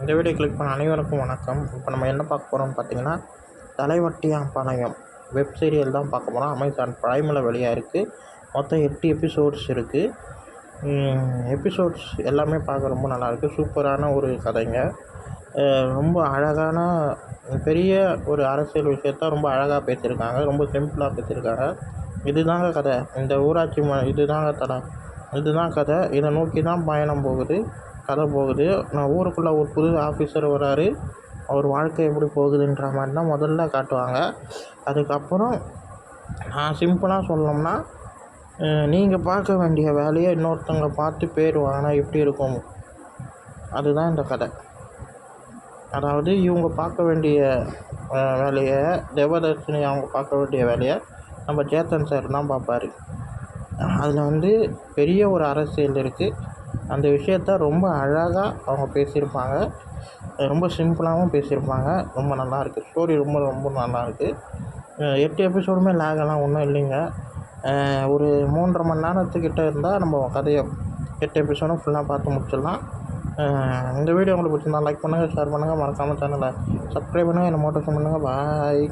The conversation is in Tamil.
இந்த வீடியோ கிளிக் பண்ண அனைவருக்கும் வணக்கம். இப்போ நம்ம என்ன பார்க்க போகிறோம்னு பார்த்தீங்கன்னா, தலைவட்டியாம்பாளையம் வெப் சீரியல் தான் பார்க்க போகிறோம். அமேசான் ப்ரைமில் வெளியாக இருக்குது. மொத்தம் 8 எபிசோட்ஸ் இருக்குது. எபிசோட்ஸ் எல்லாமே பார்க்க ரொம்ப நல்லாயிருக்கு. சூப்பரான ஒரு கதைங்க. ரொம்ப அழகான பெரிய ஒரு அரசியல் விஷயத்த ரொம்ப அழகாக பேசியிருக்காங்க. ரொம்ப சிம்பிளாக பேசியிருக்காங்க. இதுதாங்க கதை. இந்த ஊராட்சி இதுதான் கதை. இதை நோக்கி தான் பயணம் போகுது, கதை போகுது. நான் ஊருக்குள்ளே ஒரு புது ஆஃபீஸர் வராரு. அவர் வாழ்க்கை எப்படி போகுதுன்ற மாதிரி தான் முதல்ல காட்டுவாங்க. அதுக்கப்புறம் சிம்பிளாக சொல்லணும்னா, நீங்கள் பார்க்க வேண்டிய வேலையை இன்னொருத்தவங்க பார்த்து பேர் வாங்கினா எப்படி இருக்கும், அதுதான் இந்த கதை. அதாவது இவங்க பார்க்க வேண்டிய வேலையை, தேவதர்ஷினி அவங்க பார்க்க வேண்டிய வேலையை நம்ம சேத்தன் சார் தான் பார்ப்பார். அதில் பெரிய ஒரு அரசியல் இருக்குது. அந்த விஷயத்த ரொம்ப அழகாக அவங்க பேசியிருப்பாங்க. ரொம்ப சிம்பிளாகவும் பேசியிருப்பாங்க. ரொம்ப நல்லாயிருக்கு. ஸ்டோரி ரொம்ப ரொம்ப நல்லாயிருக்கு. 8 எபிசோடுமே லேகெல்லாம் ஒன்றும் இல்லைங்க. ஒரு 3.5 மணி நேரத்துக்கிட்ட இருந்தால் நம்ம கதையை 8 எபிசோடும் ஃபுல்லாக பார்த்து முடிச்சிடலாம். இந்த வீடியோ உங்களுக்கு பிடிச்சிருந்தா லைக் பண்ணுங்கள், ஷேர் பண்ணுங்கள், மறக்காமல் சேனலை சப்ஸ்கிரைப் பண்ணுங்கள், என்னை மோட்டிவேஷன் பண்ணுங்கள். பாய்.